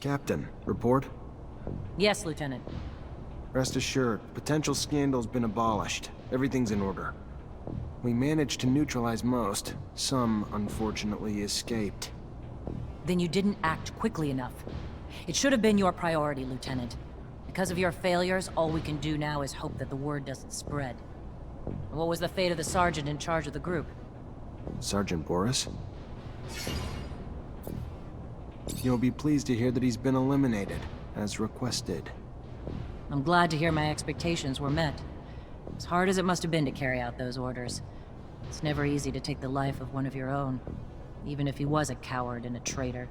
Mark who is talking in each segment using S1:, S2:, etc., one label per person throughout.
S1: Captain, report?
S2: Yes, Lieutenant.
S1: Rest assured, potential scandal's been abolished. Everything's in order. We managed to neutralize most. Some, unfortunately, escaped.
S2: Then you didn't act quickly enough. It should have been your priority, Lieutenant. Because of your failures, all we can do now is hope that the word doesn't spread. What was the fate of the sergeant in charge of the group?
S1: Sergeant Boris? You'll be pleased to hear that he's been eliminated, as requested.
S2: I'm glad to hear my expectations were met. As hard as it must have been to carry out those orders, it's never easy to take the life of one of your own, even if he was a coward and a traitor.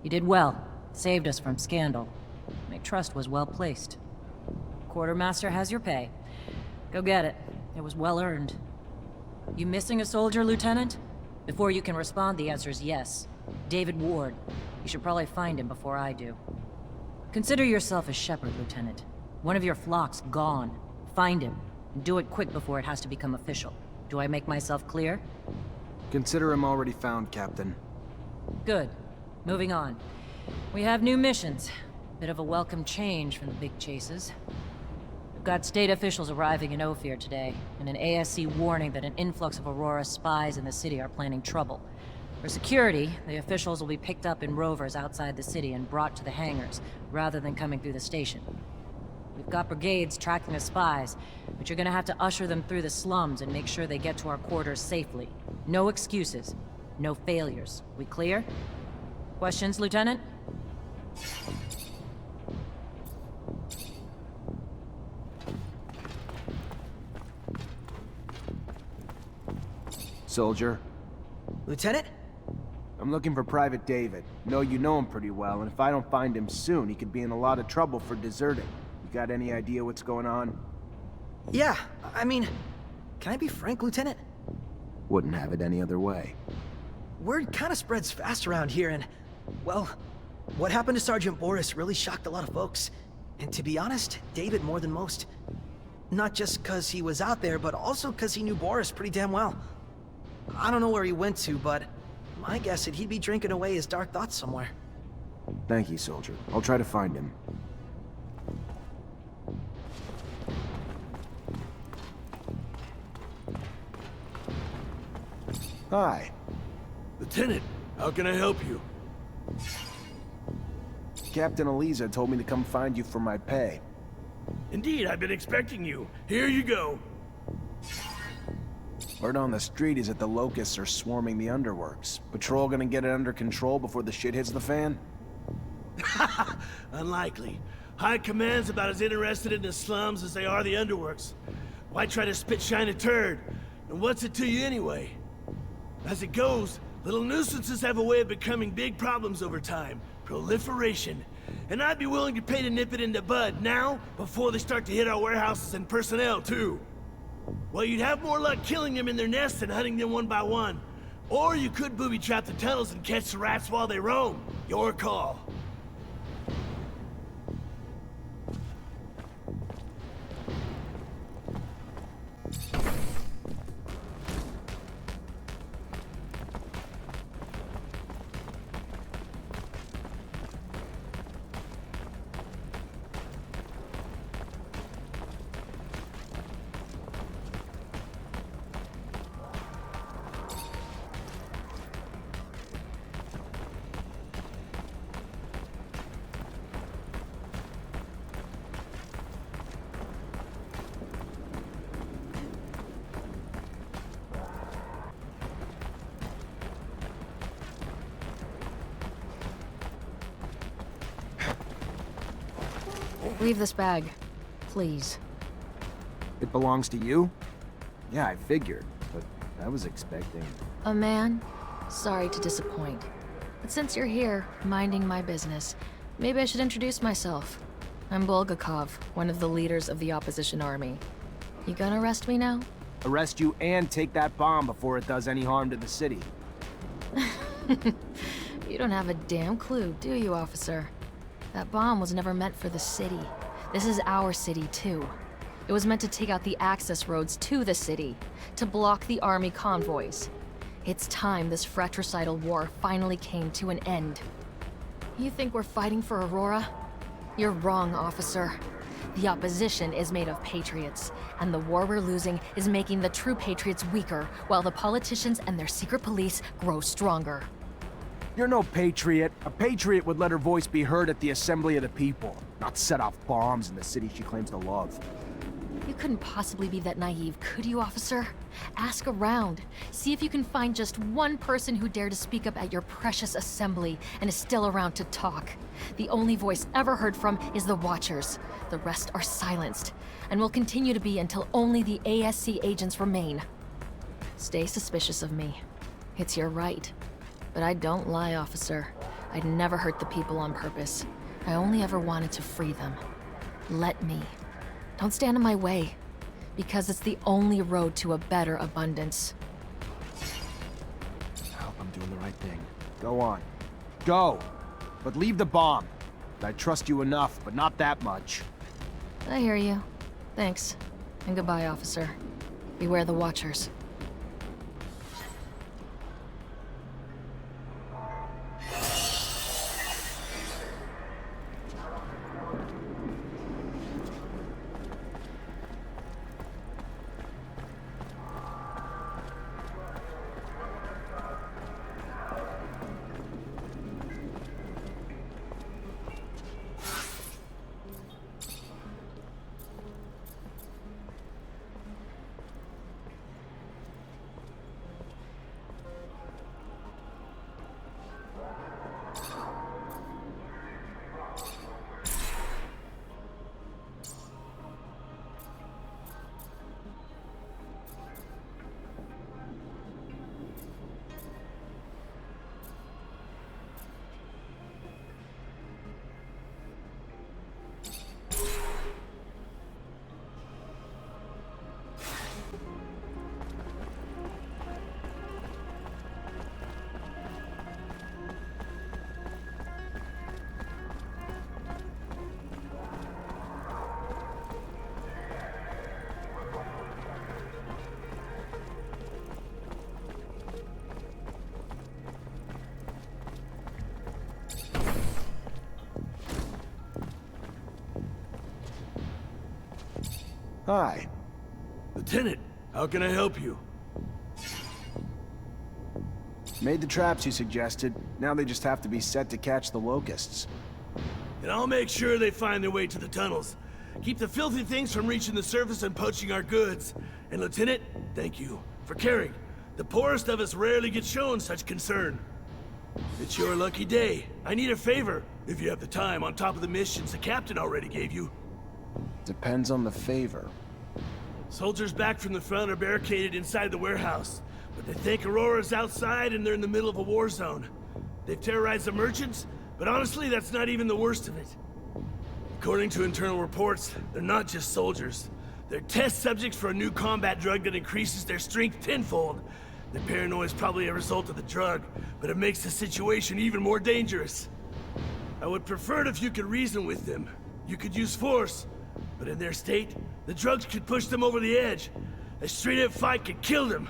S2: You did well, saved us from scandal. My trust was well placed. Quartermaster has your pay. Go get it. It was well earned. You missing a soldier, Lieutenant? Before you can respond, the answer is yes. David Ward. You should probably find him before I do. Consider yourself a shepherd, Lieutenant. One of your flock's gone. Find him, and do it quick before it has to become official. Do I make myself clear?
S1: Consider him already found, Captain.
S2: Good. Moving on. We have new missions. Bit of a welcome change from the big chases. We've got state officials arriving in Ophir today, and an ASC warning that an influx of Aurora spies in the city are planning trouble. For security, the officials will be picked up in rovers outside the city and brought to the hangars, rather than coming through the station. We've got brigades tracking the spies, but you're gonna have to usher them through the slums and make sure they get to our quarters safely. No excuses. No failures. We clear? Questions, Lieutenant?
S1: Soldier.
S3: Lieutenant?
S1: I'm looking for Private David. Know you know him pretty well, and if I don't find him soon, he could be in a lot of trouble for deserting. You got any idea what's going on?
S3: Yeah, I mean, can I be frank, Lieutenant?
S1: Wouldn't have it any other way.
S3: Word kinda spreads fast around here, and, well, what happened to Sergeant Boris really shocked a lot of folks. And to be honest, David more than most. Not just 'cause he was out there, but also 'cause he knew Boris pretty damn well. I don't know where he went to, but my guess is he'd be drinking away his dark thoughts somewhere.
S1: Thank you, soldier. I'll try to find him. Hi.
S4: Lieutenant, how can I help you?
S1: Captain Eliza told me to come find you for my pay.
S4: Indeed, I've been expecting you. Here you go.
S1: Word on the street is that the locusts are swarming the underworks. Patrol gonna get it under control before the shit hits the fan?
S4: Unlikely. High Command's about as interested in the slums as they are the underworks. Why try to spit-shine a turd? And what's it to you anyway? As it goes, little nuisances have a way of becoming big problems over time. Proliferation. And I'd be willing to pay to nip it in the bud now, before they start to hit our warehouses and personnel, too. Well, you'd have more luck killing them in their nests than hunting them one by one. Or you could booby-trap the tunnels and catch the rats while they roam. Your call.
S5: Leave this bag, please.
S1: It belongs to you? Yeah, I figured, but I was expecting...
S5: A man? Sorry to disappoint. But since you're here, minding my business, maybe I should introduce myself. I'm Bulgakov, one of the leaders of the opposition army. You gonna arrest me now?
S1: Arrest you and take that bomb before it does any harm to the city.
S5: You don't have a damn clue, do you, officer? That bomb was never meant for the city. This is our city, too. It was meant to take out the access roads to the city, to block the army convoys. It's time this fratricidal war finally came to an end. You think we're fighting for Aurora? You're wrong, officer. The opposition is made of patriots, and the war we're losing is making the true patriots weaker, while the politicians and their secret police grow stronger.
S6: You're no patriot. A patriot would let her voice be heard at the assembly of the people, not set off bombs in the city she claims to love.
S5: You couldn't possibly be that naive, could you, officer? Ask around. See if you can find just one person who dared to speak up at your precious assembly and is still around to talk. The only voice ever heard from is the Watchers. The rest are silenced, and will continue to be until only the ASC agents remain. Stay suspicious of me. It's your right. But I don't lie, officer. I'd never hurt the people on purpose. I only ever wanted to free them. Let me. Don't stand in my way, because it's the only road to a better abundance.
S6: I hope I'm doing the right thing. Go on. Go! But leave the bomb. I trust you enough, but not that much.
S5: I hear you. Thanks. And goodbye, officer. Beware the Watchers.
S1: Hi.
S4: Lieutenant, how can I help you?
S1: Made the traps you suggested. Now they just have to be set to catch the locusts.
S4: And I'll make sure they find their way to the tunnels. Keep the filthy things from reaching the surface and poaching our goods. And Lieutenant, thank you for caring. The poorest of us rarely get shown such concern. It's your lucky day. I need a favor, if you have the time, on top of the missions the captain already gave you.
S1: Depends on the favor.
S4: Soldiers back from the front are barricaded inside the warehouse, but they think Aurora's outside and they're in the middle of a war zone. They've terrorized the merchants, but honestly, that's not even the worst of it. According to internal reports, they're not just soldiers. They're test subjects for a new combat drug that increases their strength tenfold. Their paranoia is probably a result of the drug, but it makes the situation even more dangerous. I would prefer it if you could reason with them. You could use force, but in their state, the drugs could push them over the edge. A straight-up fight could kill them.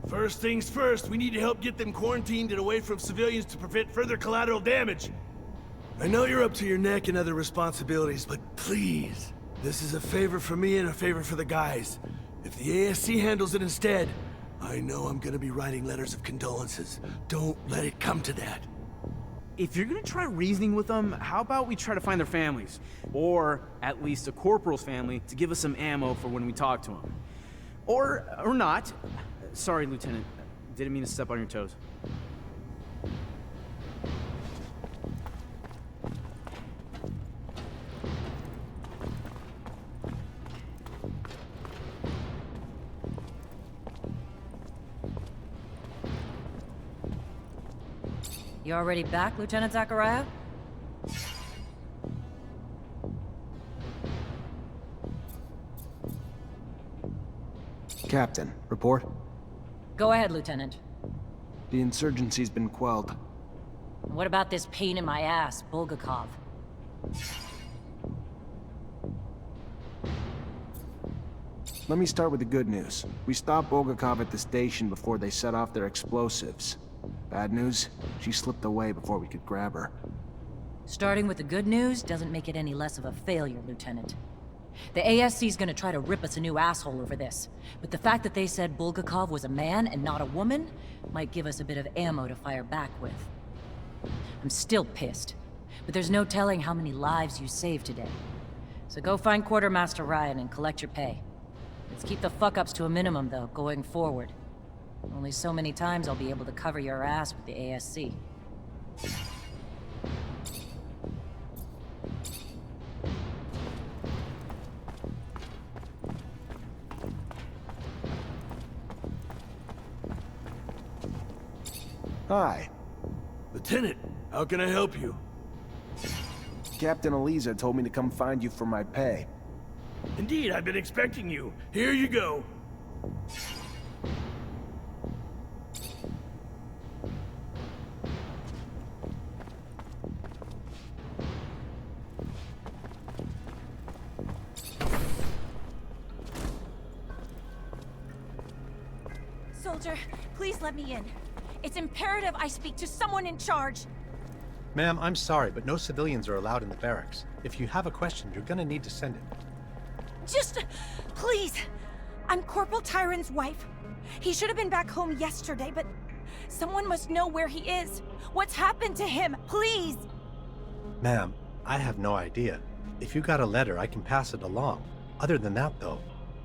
S4: First things first, we need to help get them quarantined and away from civilians to prevent further collateral damage. I know you're up to your neck in other responsibilities, but please, this is a favor for me and a favor for the guys. If the ASC handles it instead, I know I'm gonna be writing letters of condolences. Don't let it come to that.
S7: If you're gonna try reasoning with them, how about we try to find their families? Or at least a corporal's family to give us some ammo for when we talk to them. Or not. Sorry, Lieutenant. Didn't mean to step on your toes.
S2: You already back, Lieutenant Zachariah?
S1: Captain, report.
S2: Go ahead, Lieutenant.
S1: The insurgency's been quelled.
S2: What about this pain in my ass, Bulgakov?
S1: Let me start with the good news. We stopped Bulgakov at the station before they set off their explosives. Bad news? She slipped away before we could grab her.
S2: Starting with the good news doesn't make it any less of a failure, Lieutenant. The ASC's gonna try to rip us a new asshole over this, but the fact that they said Bulgakov was a man and not a woman might give us a bit of ammo to fire back with. I'm still pissed, but there's no telling how many lives you saved today. So go find Quartermaster Ryan and collect your pay. Let's keep the fuck-ups to a minimum, though, going forward. Only so many times I'll be able to cover your ass with the ASC.
S1: Hi.
S4: Lieutenant, how can I help you?
S1: Captain Eliza told me to come find you for my pay.
S4: Indeed, I've been expecting you. Here you go.
S8: Soldier, please let me in. It's imperative I speak to someone in charge.
S9: Ma'am, I'm sorry, but no civilians are allowed in the barracks. If you have a question, you're gonna need to send it.
S8: Just, please. I'm Corporal Tyron's wife. He should have been back home yesterday, but someone must know where he is. What's happened to him? Please!
S9: Ma'am, I have no idea. If you got a letter, I can pass it along. Other than that, though,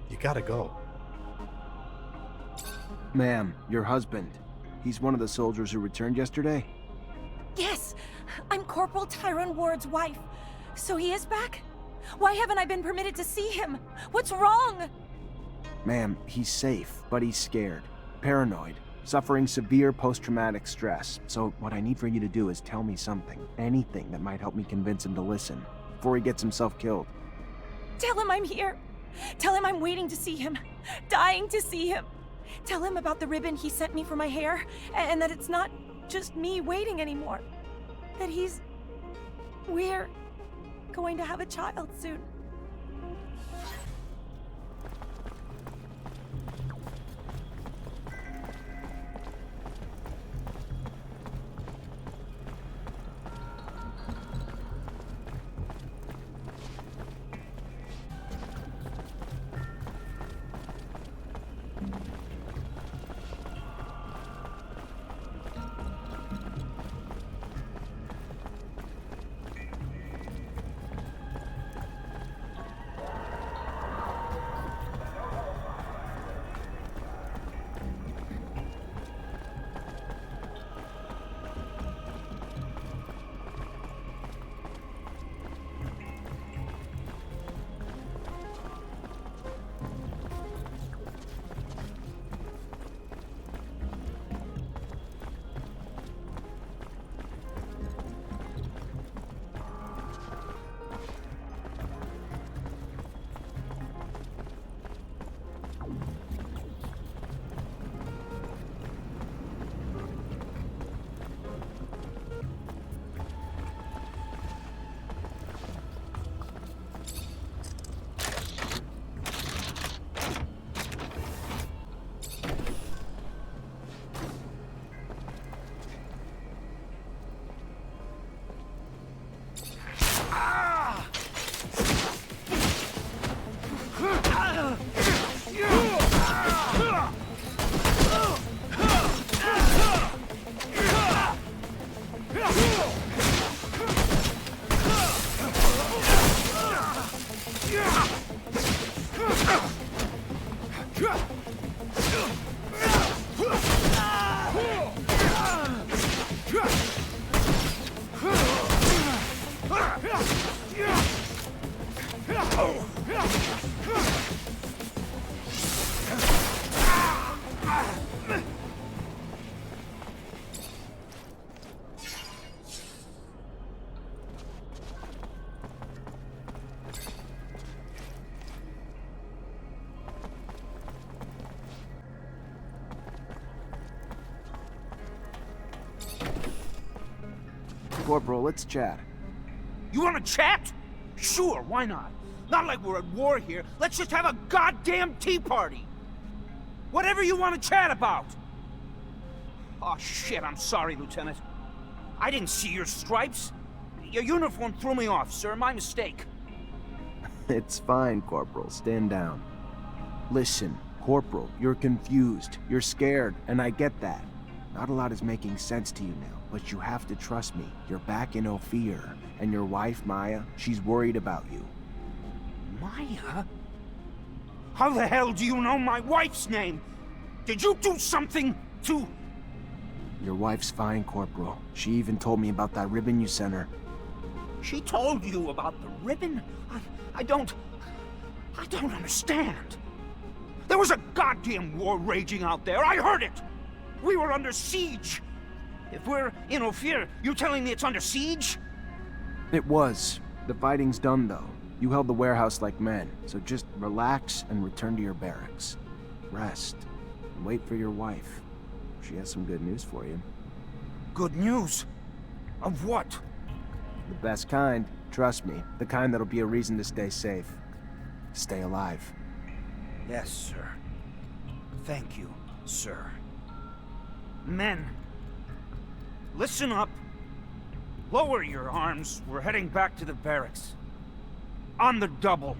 S9: you gotta go.
S1: Ma'am, your husband. He's one of the soldiers who returned yesterday?
S8: Yes, I'm Corporal Tyron Ward's wife. So he is back? Why haven't I been permitted to see him? What's wrong?
S1: Ma'am, he's safe, but he's scared. Paranoid. Suffering severe post-traumatic stress. So what I need for you to do is tell me something. Anything that might help me convince him to listen. Before he gets himself killed.
S8: Tell him I'm here. Tell him I'm waiting to see him. Dying to see him. Tell him about the ribbon he sent me for my hair, and that it's not just me waiting anymore. That we're going to have a child soon.
S1: Corporal, let's chat.
S6: You wanna chat? Sure, why not? Not like we're at war here. Let's just have a goddamn tea party. Whatever you want to chat about.
S10: Oh, shit, I'm sorry, Lieutenant. I didn't see your stripes. Your uniform threw me off, sir. My mistake.
S1: It's fine, Corporal. Stand down. Listen, Corporal, you're confused. You're scared, and I get that. Not a lot is making sense to you now, but you have to trust me. You're back in Ophir, and your wife, Maya, she's worried about you.
S10: Maya? How the hell do you know my wife's name? Did you do something to...
S1: Your wife's fine, Corporal. She even told me about that ribbon you sent her.
S10: She told you about the ribbon? I don't understand. There was a goddamn war raging out there. I heard it. We were under siege. If we're in Ophir, you telling me it's under siege?
S1: It was. The fighting's done, though. You held the warehouse like men, so just relax and return to your barracks. Rest, and wait for your wife. She has some good news for you.
S10: Good news? Of what?
S1: The best kind. Trust me. The kind that'll be a reason to stay safe. Stay alive.
S10: Yes, sir. Thank you, sir. Men, listen up. Lower your arms. We're heading back to the barracks. On the double.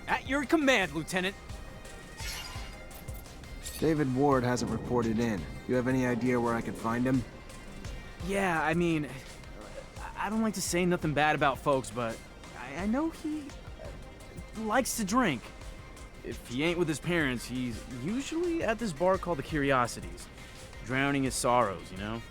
S7: At your command, Lieutenant.
S1: David Ward hasn't reported in. You have any idea where I could find him?
S7: Yeah, I mean, I don't like to say nothing bad about folks, but I know he likes to drink. If he ain't with his parents, he's usually at this bar called the Curiosities, drowning his sorrows, you know?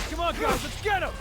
S6: Come on, guys, let's get him!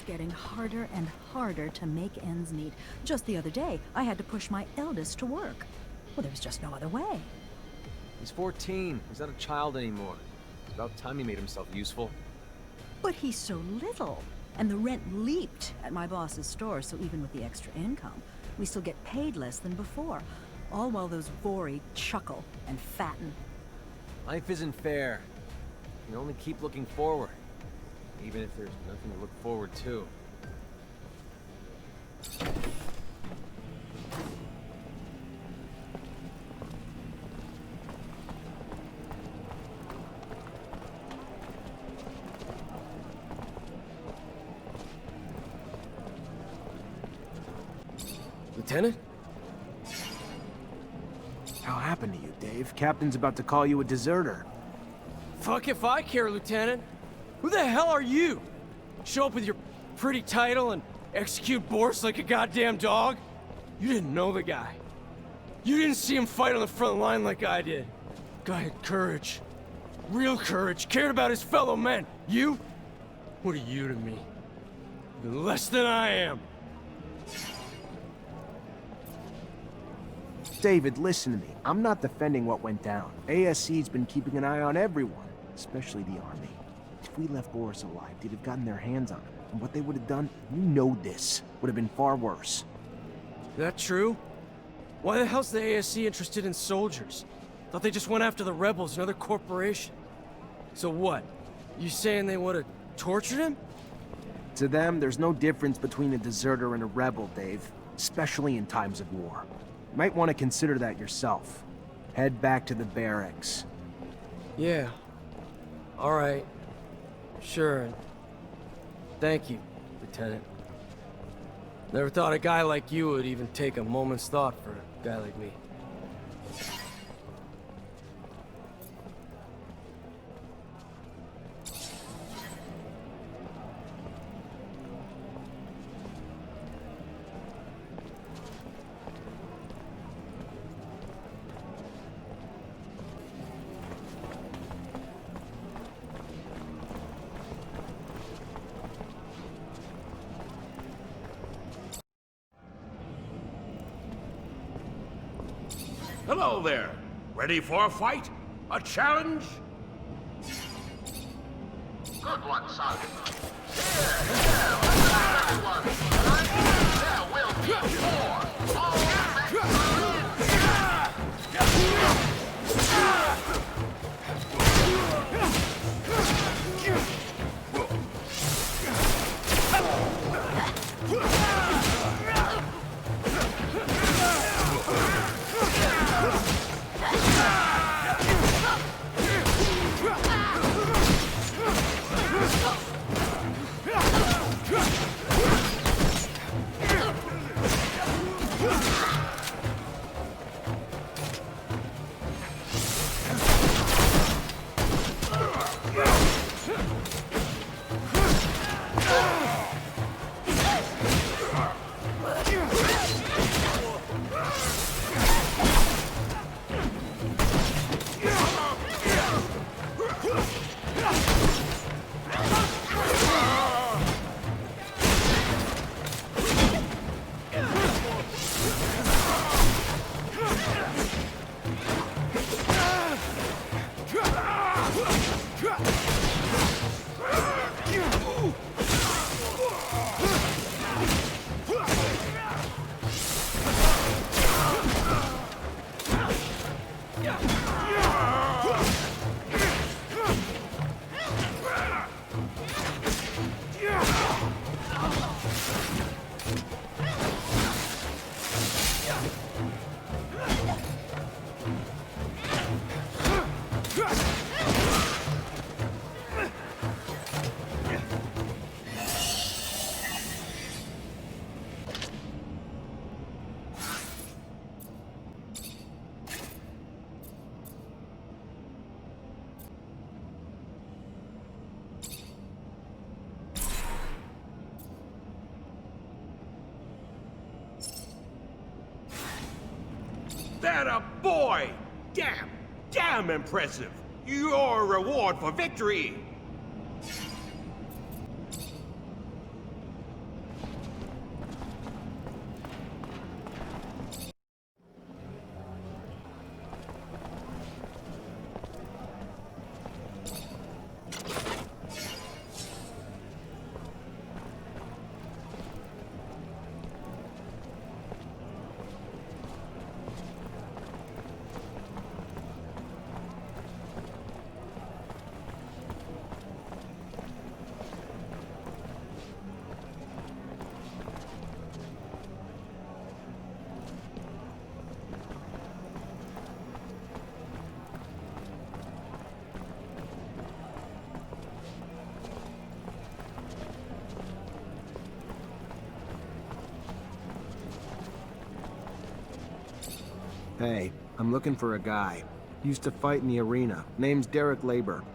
S11: getting harder and harder to make ends meet. Just the other day, I had to push my eldest to work. Well, there was just no other way.
S12: He's 14. He's not a child anymore. It's about time he made himself useful.
S11: But he's so little. And the rent leaped at my boss's store, so even with the extra income, we still get paid less than before. All while those Vori chuckle and fatten.
S12: Life isn't fair. You can only keep looking forward, even if there's nothing to look forward to.
S6: Lieutenant?
S1: How happened to you, Dave? Captain's about to call you a deserter.
S6: Fuck if I care, Lieutenant. Who the hell are you? Show up with your pretty title and execute Boris like a goddamn dog? You didn't know the guy. You didn't see him fight on the front line like I did. Guy had courage. Real courage. Cared about his fellow men. You? What are you to me? You're less than I am.
S1: David, listen to me. I'm not defending what went down. ASC's been keeping an eye on everyone, especially the Army. If we left Boris alive, they'd have gotten their hands on him. And what they would have done, you know this, would have been far worse.
S6: That true? Why the hell's the ASC interested in soldiers? Thought they just went after the rebels, another corporation. So what? You saying they would have tortured him?
S1: To them, there's no difference between a deserter and a rebel, Dave. Especially in times of war. You might want to consider that yourself. Head back to the barracks.
S6: Yeah. All right. Sure. Thank you, Lieutenant. Never thought a guy like you would even take a moment's thought for a guy like me.
S13: Hello there. Ready for a fight? A challenge?
S14: Good one, Sergeant. There will be more.
S13: That a boy! Damn impressive! Your reward for victory!
S1: Hey, I'm looking for a guy. Used to fight in the arena. Name's Derek Labor.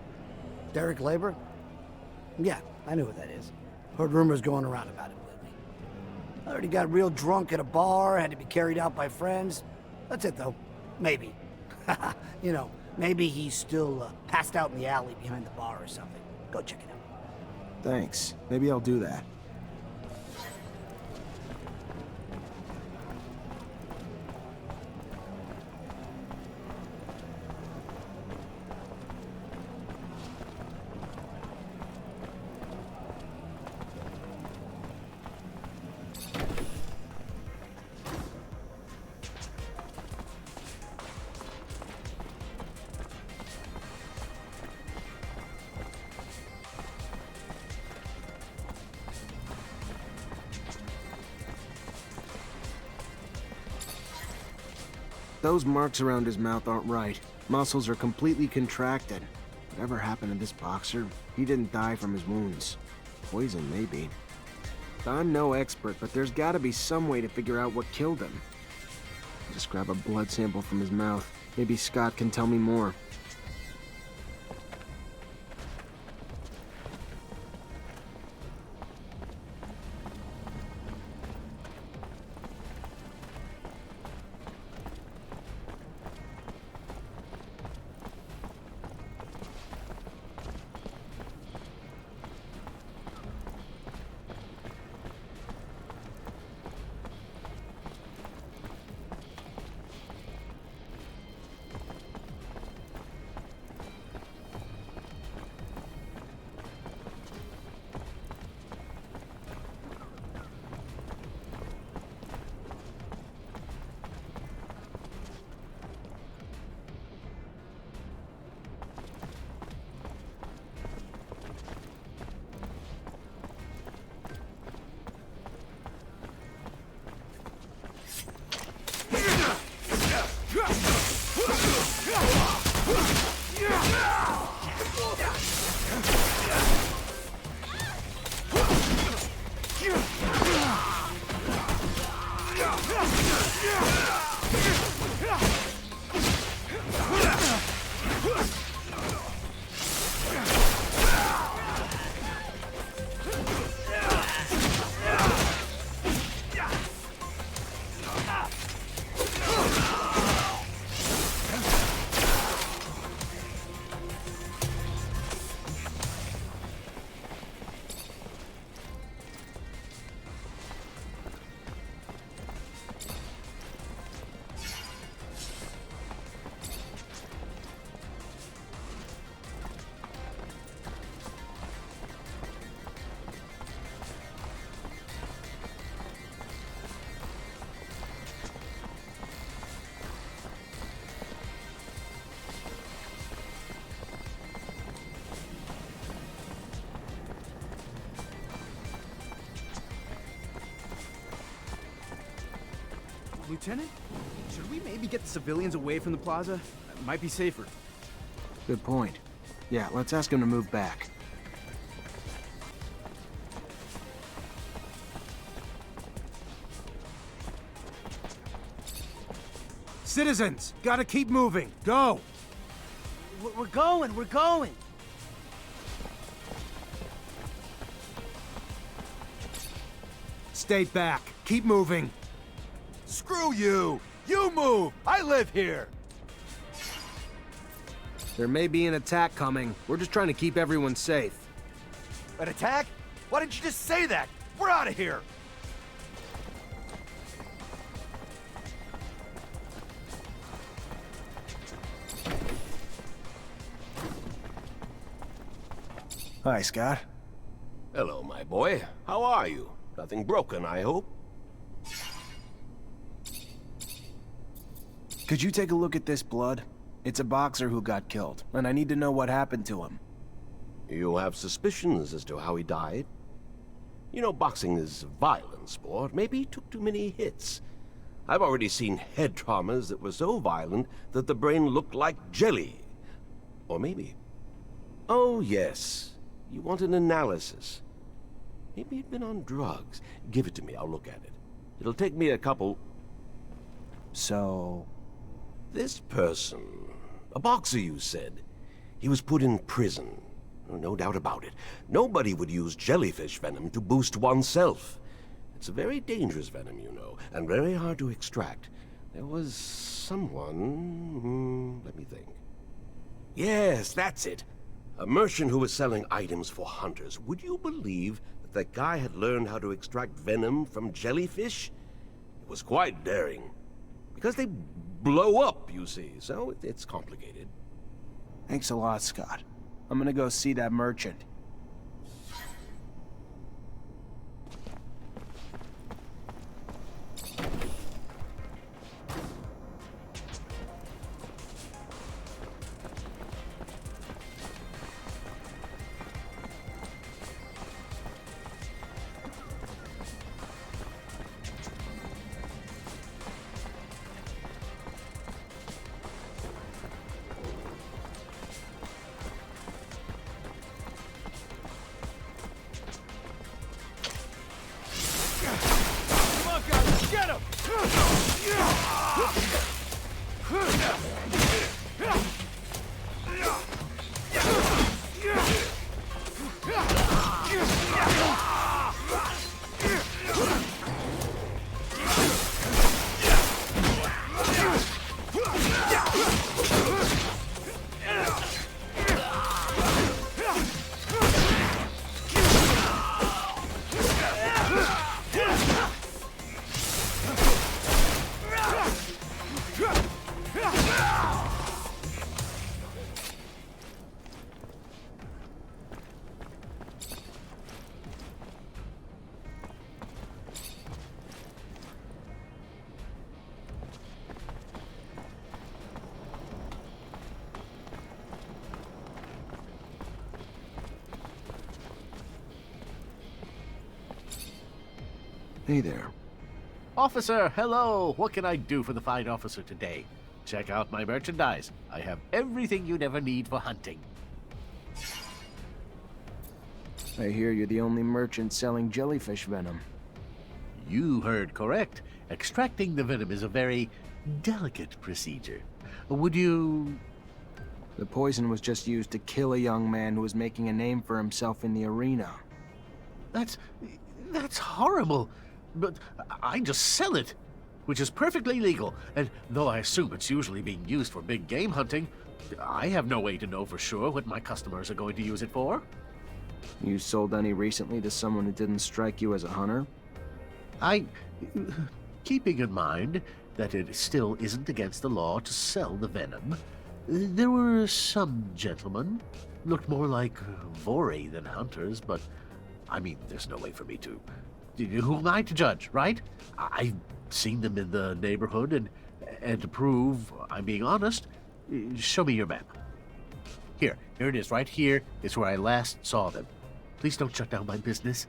S15: Derek Labor? Yeah, I know who that is. Heard rumors going around about him lately. I heard he got real drunk at a bar, had to be carried out by friends. That's it, though. Maybe. You know, maybe he's still passed out in the alley behind the bar or something. Go check it out.
S1: Thanks. Maybe I'll do that. Those marks around his mouth aren't right. Muscles are completely contracted. Whatever happened to this boxer, he didn't die from his wounds. Poison, maybe. I'm no expert, but there's gotta be some way to figure out what killed him. Just grab a blood sample from his mouth. Maybe Scott can tell me more.
S7: Lieutenant, should we maybe get the civilians away from the plaza? It might be safer.
S1: Good point. Yeah, let's ask him to move back.
S16: Citizens, gotta keep moving. Go!
S6: We're going.
S16: Stay back. Keep moving.
S17: Screw you! You move! I live here!
S1: There may be an attack coming. We're just trying to keep everyone safe.
S17: An attack? Why didn't you just say that? We're out of here!
S1: Hi, Scott.
S13: Hello, my boy. How are you? Nothing broken, I hope?
S1: Could you take a look at this blood? It's a boxer who got killed, and I need to know what happened to him.
S13: You have suspicions as to how he died? You know, boxing is a violent sport. Maybe he took too many hits. I've already seen head traumas that were so violent that the brain looked like jelly. Or maybe... Oh, yes. You want an analysis. Maybe he'd been on drugs. Give it to me, I'll look at it. It'll take me a couple...
S1: So...
S13: This person, a boxer you said, he was put in prison. Oh, no doubt about it. Nobody would use jellyfish venom to boost oneself. It's a very dangerous venom, you know, and very hard to extract. There was someone... let me think. Yes, that's it. A merchant who was selling items for hunters. Would you believe that that guy had learned how to extract venom from jellyfish? It was quite daring. Because they blow up, you see, so it's complicated.
S1: Thanks a lot, Scott. I'm gonna go see that merchant. Hey there.
S18: Officer, hello! What can I do for the fine officer today? Check out my merchandise. I have everything you'd ever need for hunting.
S1: I hear you're the only merchant selling jellyfish venom.
S18: You heard correct. Extracting the venom is a very delicate procedure. Would you...
S1: The poison was just used to kill a young man who was making a name for himself in the arena.
S18: That's horrible. But I just sell it, which is perfectly legal. And though I assume it's usually being used for big game hunting, I have no way to know for sure what my customers are going to use it for.
S1: You sold any recently to someone who didn't strike you as a hunter?
S18: Keeping in mind that it still isn't against the law to sell the venom, there were some gentlemen. Looked more like Vori than hunters, but I mean, there's no way for me to... Who am I to judge, right? I've seen them in the neighborhood, and to prove I'm being honest, show me your map. Here it is, right here is where I last saw them. Please don't shut down my business.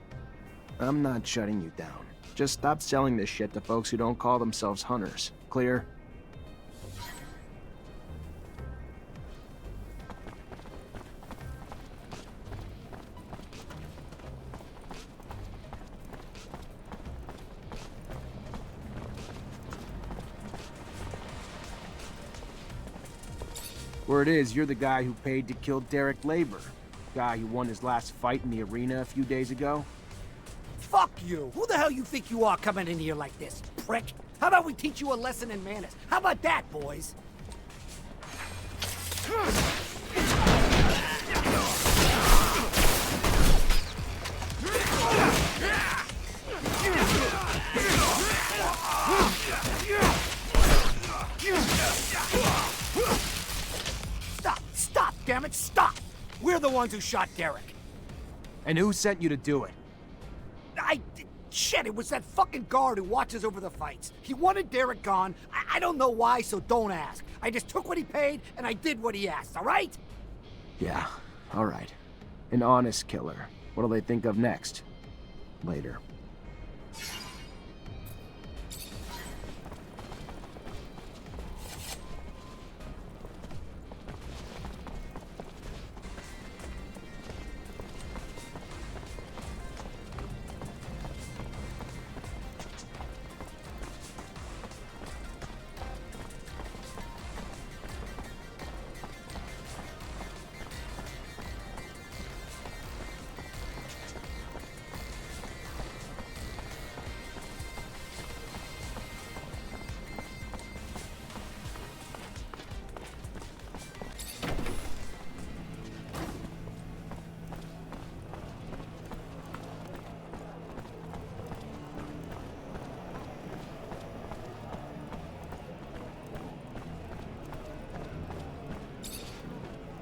S1: I'm not shutting you down. Just stop selling this shit to folks who don't call themselves hunters. Clear? Word is, you're the guy who paid to kill Derek Labor. Guy who won his last fight in the arena a few days ago.
S15: Fuck you! Who the hell you think you are coming in here like this, prick? How about we teach you a lesson in manners? How about that, boys? Stop, damn it, stop! We're the ones who shot Derek.
S1: And who sent you to do it?
S15: Shit, it was that fucking guard who watches over the fights. He wanted Derek gone. I don't know why, so don't ask. I just took what he paid, and I did what he asked, all right?
S1: Yeah, all right. An honest killer. What'll they think of next? Later.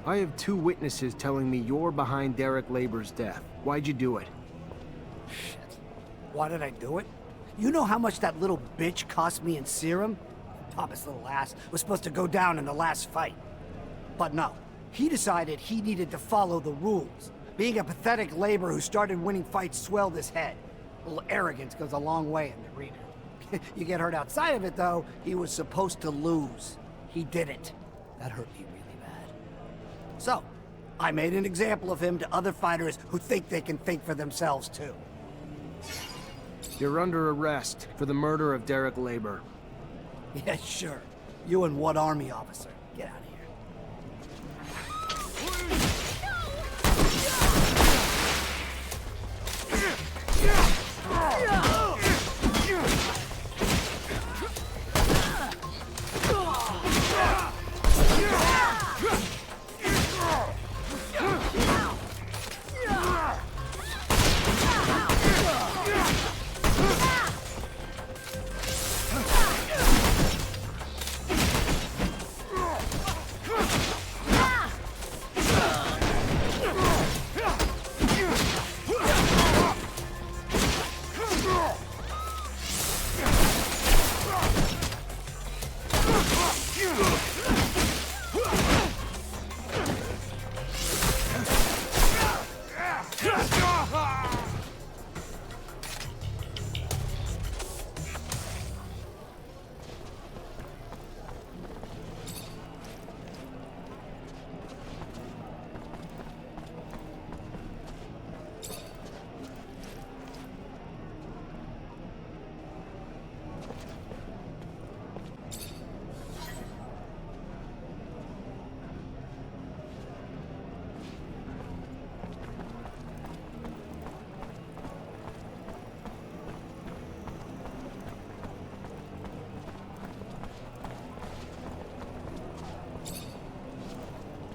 S1: I have 2 witnesses telling me you're behind Derek Labor's death. Why'd you do it?
S15: Shit. Why did I do it? You know how much that little bitch cost me in serum? Papa's little ass was supposed to go down in the last fight. But no, he decided he needed to follow the rules. Being a pathetic Labor who started winning fights swelled his head. A little arrogance goes a long way in the arena. You get hurt outside of it, though, he was supposed to lose. He didn't. That hurt me really bad. So, I made an example of him to other fighters who think they can think for themselves, too.
S1: You're under arrest for the murder of Derek Labor.
S15: Yeah, sure. You and what army officer? Get out of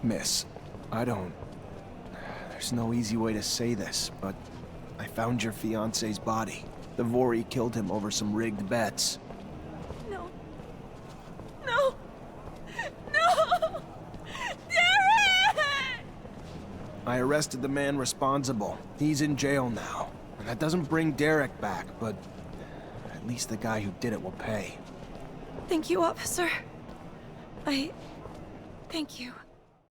S1: Miss, there's no easy way to say this, but I found your fiancé's body. The Vori killed him over some rigged bets.
S8: No. No! No! Derek!
S1: I arrested the man responsible. He's in jail now. And that doesn't bring Derek back, but at least the guy who did it will pay.
S8: Thank you, officer. Thank you.